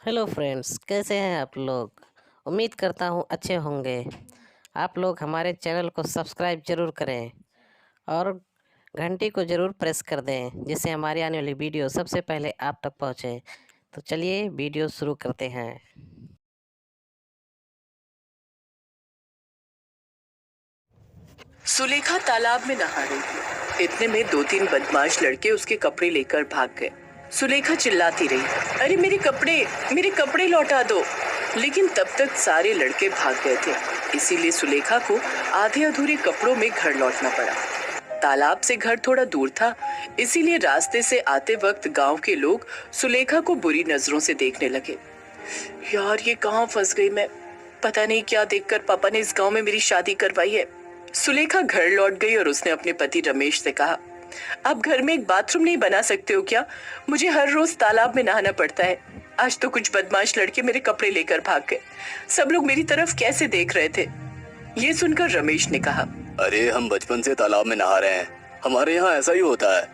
Hello friends, कैसे हैं आप लोग। उम्मीद करता हूँ अच्छे होंगे। आप लोग हमारे चैनल को सब्सक्राइब जरूर करें और घंटी को जरूर प्रेस कर दें, जिससे हमारी आने वाली वीडियो सबसे पहले आप तक पहुँचे। तो चलिए वीडियो शुरू करते हैं। सुलेखा तालाब में नहा रही थी। इतने में दो तीन बदमाश लड़के उसके कपड़े लेकर भाग गए। सुलेखा चिल्लाती रही, अरे मेरे कपड़े लौटा दो। लेकिन तब तक सारे लड़के भाग गए थे, इसीलिए सुलेखा को आधे अधूरे कपड़ों में घर लौटना पड़ा। तालाब से घर थोड़ा दूर था, इसीलिए रास्ते से आते वक्त गांव के लोग सुलेखा को बुरी नजरों से देखने लगे। यार, ये कहाँ फंस गई मैं। पता नहीं क्या देखकर पापा ने इस गांव में मेरी शादी करवाई है। सुलेखा घर लौट गई और उसने अपने पति रमेश से कहा, आप घर में एक बाथरूम नहीं बना सकते हो क्या? मुझे हर रोज तालाब में नहाना पड़ता है। आज तो कुछ बदमाश लड़के मेरे कपड़े लेकर भाग गए। सब लोग मेरी तरफ कैसे देख रहे थे। ये सुनकर रमेश ने कहा, अरे हम बचपन से तालाब में नहा रहे हैं, हमारे यहाँ ऐसा ही होता है।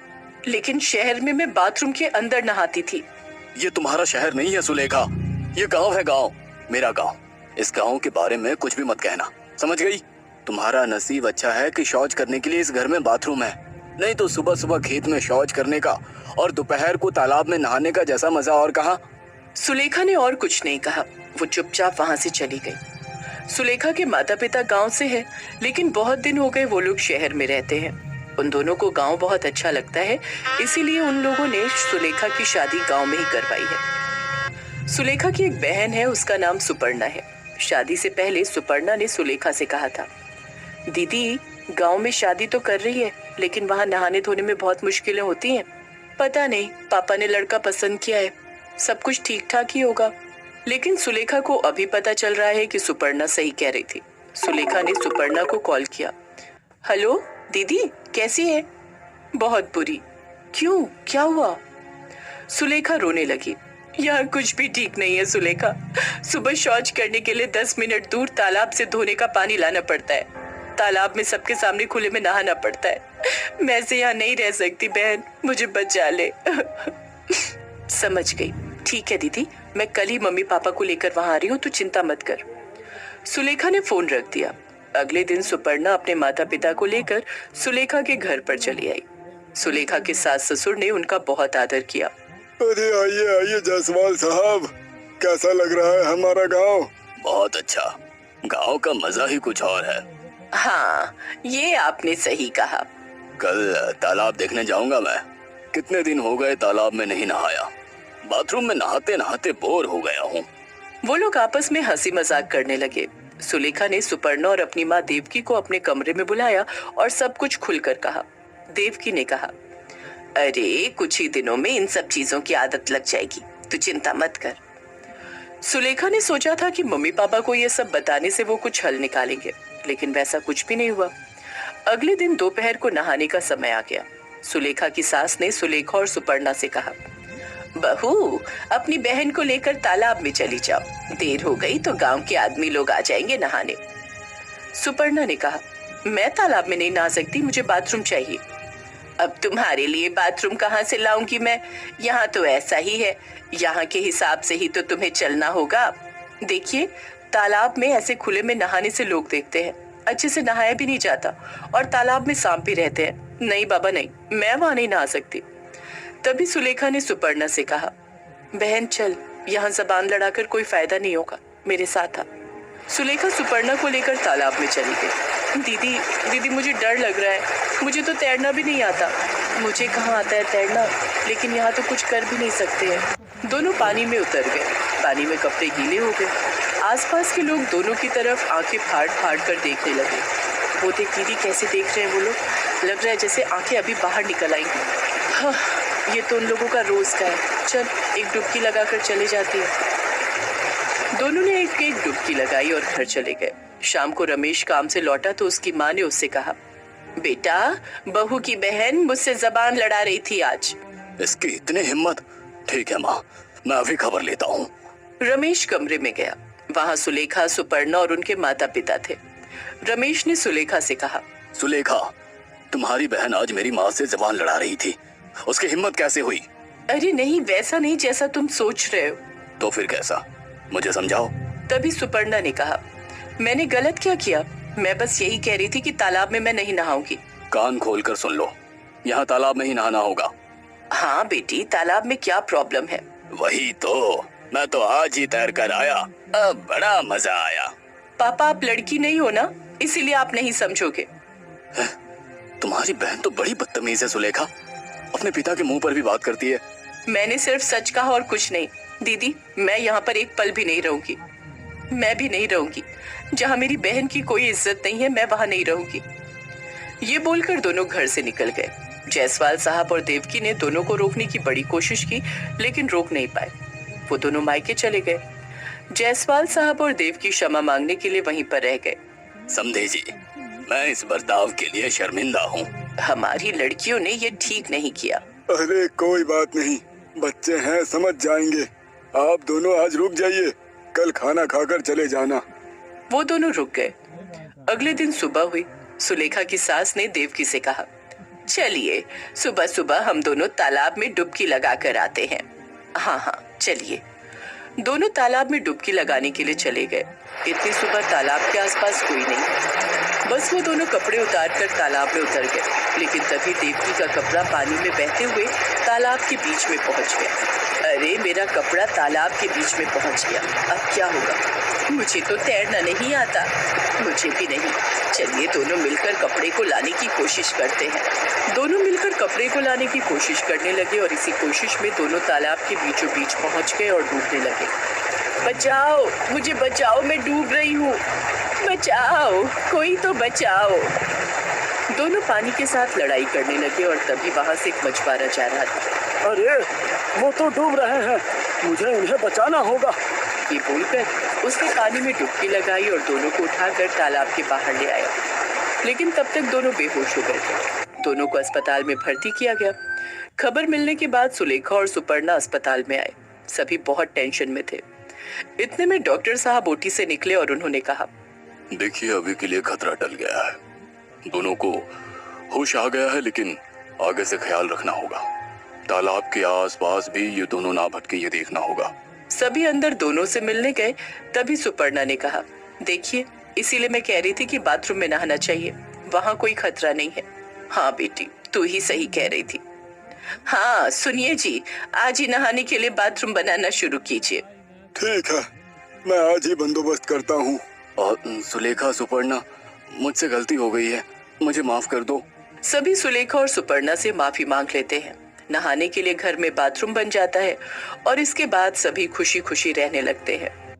लेकिन शहर में मैं बाथरूम के अंदर नहाती थी। ये तुम्हारा शहर नहीं है सुलेखा, ये गांव है, गांव, मेरा गांव। इस गांव के बारे में कुछ भी मत कहना, समझ गई? तुम्हारा नसीब अच्छा है कि शौच करने के लिए इस घर में बाथरूम है, नहीं तो सुबह सुबह खेत में शौच करने का और दोपहर को तालाब में नहाने का जैसा मजा और कहाँ। सुलेखा ने और कुछ नहीं कहा, वो चुपचाप वहां से चली गई। सुलेखा के माता पिता गांव से हैं, लेकिन बहुत दिन हो गए वो लोग शहर में रहते हैं। उन दोनों को गांव बहुत अच्छा लगता है, इसीलिए उन लोगों ने सुलेखा की शादी गांव में ही करवाई है। सुलेखा की एक बहन है, उसका नाम सुपर्णा है। शादी से पहले सुपर्णा ने सुलेखा से कहा था, दीदी, गांव में शादी तो कर रही है, लेकिन वहां नहाने धोने में बहुत मुश्किलें होती हैं। पता नहीं, पापा ने लड़का पसंद किया है, सब कुछ ठीक ठाक ही होगा। लेकिन सुलेखा को अभी पता चल रहा है कि सुपर्णा सही कह रही थी। सुलेखा ने सुपर्णा को कॉल किया, हेलो दीदी, कैसी है? बहुत बुरी। क्यों, क्या हुआ? सुलेखा रोने लगी, यार कुछ भी ठीक नहीं है सुलेखा। सुबह शौच करने के लिए 10 मिनट दूर तालाब से धोने का पानी लाना पड़ता है। तालाब में सबके सामने खुले में नहाना पड़ता है। मैं से यहाँ नहीं रह सकती बहन, मुझे बचा ले। समझ गई, ठीक है दीदी, मैं कल ही मम्मी पापा को लेकर वहां आ रही हूँ, तो चिंता मत कर। सुलेखा ने फोन रख दिया। अगले दिन सुपर्णा अपने माता पिता को लेकर सुलेखा के घर पर चली आई। सुलेखा के सास ससुर ने उनका बहुत आदर किया। अरे आइए आइए जायसवाल साहब, कैसा लग रहा है हमारा गांव? बहुत अच्छा, गांव का मजा ही कुछ और है। हाँ, ये आपने सही कहा। कल तालाब देखने जाऊंगा मैं, कितने दिन हो गए तालाब में नहीं नहाया। बाथरूम में नहाते नहाते बोर हो गया हूँ। वो लोग आपस में हंसी मजाक करने लगे। सुलेखा ने सुपर्णा और अपनी माँ देवकी को अपने कमरे में बुलाया और सब कुछ खुलकर कहा। देवकी ने कहा, अरे कुछ ही दिनों में इन सब चीजों की आदत लग जाएगी, तू चिंता मत कर। सुलेखा ने सोचा था कि मम्मी पापा को ये सब बताने से वो कुछ हल निकालेंगे, लेकिन वैसा कुछ भी नहीं हुआ। अगले दिन दोपहर को नहाने का समय आ गया। सुलेखा की सास ने सुलेखा और सुपर्णा से कहा, बहू, अपनी बहन को लेकर तालाब में चली जाओ, देर हो गई तो गांव के आदमी लोग आ जाएंगे नहाने। सुपर्णा ने कहा, मैं तालाब में नहीं नहा सकती, मुझे बाथरूम चाहिए। अब तुम्हारे लिए बाथरूम कहाँ से लाऊंगी मैं? यहाँ तो ऐसा ही है, यहाँ के हिसाब से ही तो तुम्हें चलना होगा। देखिए, तालाब में ऐसे खुले में नहाने से लोग देखते हैं, अच्छे से नहाया भी नहीं जाता, और तालाब में सांप भी रहते हैं। नहीं बाबा नहीं, मैं वहां नहीं नहा सकती। तभी सुलेखा ने सुपर्णा से कहा, बहन चल, यहाँ जबान लड़ाकर कोई फायदा नहीं होगा, मेरे साथ आ। सुलेखा सुपर्णा को लेकर तालाब में चली गई। दीदी दीदी, मुझे डर लग रहा है, मुझे तो तैरना भी नहीं आता। मुझे कहाँ आता है तैरना, लेकिन यहाँ तो कुछ कर भी नहीं सकते हैं। दोनों पानी में उतर गए। पानी में कपड़े गीले हो गए। आसपास के लोग दोनों की तरफ आंखें फाड़ फाड़ कर देखने लगे। वो देख दीदी, कैसे देख रहे हैं वो लोग, लग रहा है जैसे आंखें अभी बाहर निकल आएंगी। हाँ, ये तो उन लोगों का रोज का है, चल एक डुबकी लगाकर चले जाती है। दोनों ने एक एक डुबकी लगाई और घर चले गए। शाम को रमेश काम से लौटा तो उसकी माँ ने उससे कहा, बेटा, बहू की बहन मुझसे जबान लड़ा रही थी आज। इसकी इतनी हिम्मत। ठीक है माँ, मैं अभी खबर लेता हूँ। रमेश कमरे में गया। वहाँ सुलेखा, सुपर्णा और उनके माता पिता थे। रमेश ने सुलेखा से कहा, सुलेखा, तुम्हारी बहन आज मेरी माँ से जबान लड़ा रही थी, उसकी हिम्मत कैसे हुई? अरे नहीं, वैसा नहीं जैसा तुम सोच रहे हो। तो फिर कैसा, मुझे समझाओ। तभी सुपर्णा ने कहा, मैंने गलत क्या किया? मैं बस यही कह रही थी कि तालाब में मैं नहीं नहाऊंगी। कान खोलकर सुन लो, यहाँ तालाब में ही नहाना होगा। हाँ बेटी, तालाब में क्या प्रॉब्लम है? वही तो, मैं तो आज ही तैर कर आया, अब बड़ा मजा आया। पापा, आप लड़की नहीं हो ना, इसीलिए आप नहीं समझोगे। तुम्हारी बहन तो बड़ी बदतमीज है सुलेखा, अपने पिता के मुंह पर भी बात करती है। मैंने सिर्फ सच कहा और कुछ नहीं। दीदी, मैं यहाँ पर एक पल भी नहीं रहूंगी। मैं भी नहीं रहूंगी। जहाँ मेरी बहन की कोई इज्जत नहीं है, मैं वहाँ नहीं रहूंगी। ये बोलकर दोनों घर से निकल गए। जायसवाल साहब और देवकी ने दोनों को रोकने की बड़ी कोशिश की, लेकिन रोक नहीं पाए। वो दोनों मायके चले गए। जायसवाल साहब और देवकी क्षमा मांगने के लिए वहीं पर रह गए। समझे जी, मैं इस बर्ताव के लिए शर्मिंदा हूँ। हमारी लड़कियों ने ये ठीक नहीं किया। अरे कोई बात नहीं, बच्चे हैं, समझ जाएंगे। आप दोनों आज रुक जाइए, कल खाना खाकर चले जाना। वो दोनों रुक गए। अगले दिन सुबह हुई। सुलेखा की सास ने देवकी से कहा, चलिए सुबह सुबह हम दोनों तालाब में डुबकी लगा कर आते हैं। हाँ हाँ चलिए। दोनों तालाब में डुबकी लगाने के लिए चले गए। इतनी सुबह तालाब के आसपास कोई नहीं। बस वो दोनों कपड़े उतार कर तालाब में उतर गए। लेकिन तभी देवकी का कपड़ा पानी में बहते हुए तालाब के बीच में पहुंच गया। अरे, मेरा कपड़ा तालाब के बीच में पहुंच गया, अब क्या होगा? मुझे तो तैरना नहीं आता। मुझे भी नहीं। चलिए दोनों मिलकर कपड़े को लाने की कोशिश करते हैं। दोनों मिलकर कपड़े को लाने की कोशिश करने लगे और इसी कोशिश में दोनों तालाब के बीचों बीच पहुंच गए और डूबने लगे। बचाओ, मुझे बचाओ, मैं डूब रही हूँ। बचाओ, कोई तो बचाओ। दोनों पानी के साथ लड़ाई करने लगे और तभी वहां से एक मछुआरा जा रहा था। अरे वो तो डूब रहे हैं, मुझे उन्हें बचाना होगा। ये बोलकर उसने पानी में डुबकी लगाई और दोनों को उठाकर तालाब के बाहर ले आया। लेकिन तब तक दोनों बेहोश हो गए थे। दोनों को अस्पताल में भर्ती किया गया। खबर मिलने के बाद सुलेखा और सुपर्णा अस्पताल में आए। सभी बहुत टेंशन में थे। इतने में डॉक्टर साहब ओटी से निकले और उन्होंने कहा, देखिए, अभी के लिए खतरा टल गया है, दोनों को होश आ गया है, लेकिन आगे से ख्याल रखना होगा। तालाब के आसपास भी ये दोनों ना भटके, ये देखना होगा। सभी अंदर दोनों से मिलने गए। तभी सुपर्णा ने कहा, देखिए, इसीलिए मैं कह रही थी कि बाथरूम में नहाना चाहिए, वहाँ कोई खतरा नहीं है। हाँ बेटी, तू ही सही कह रही थी। हाँ सुनिए जी, आज ही नहाने के लिए बाथरूम बनाना शुरू कीजिए। ठीक है, मैं आज ही बंदोबस्त करता हूँ। और सुलेखा, सुपर्णा, मुझसे गलती हो गई है, मुझे माफ कर दो। सभी सुलेखा और सुपर्णा से माफी मांग लेते हैं। नहाने के लिए घर में बाथरूम बन जाता है और इसके बाद सभी खुशी खुशी रहने लगते हैं।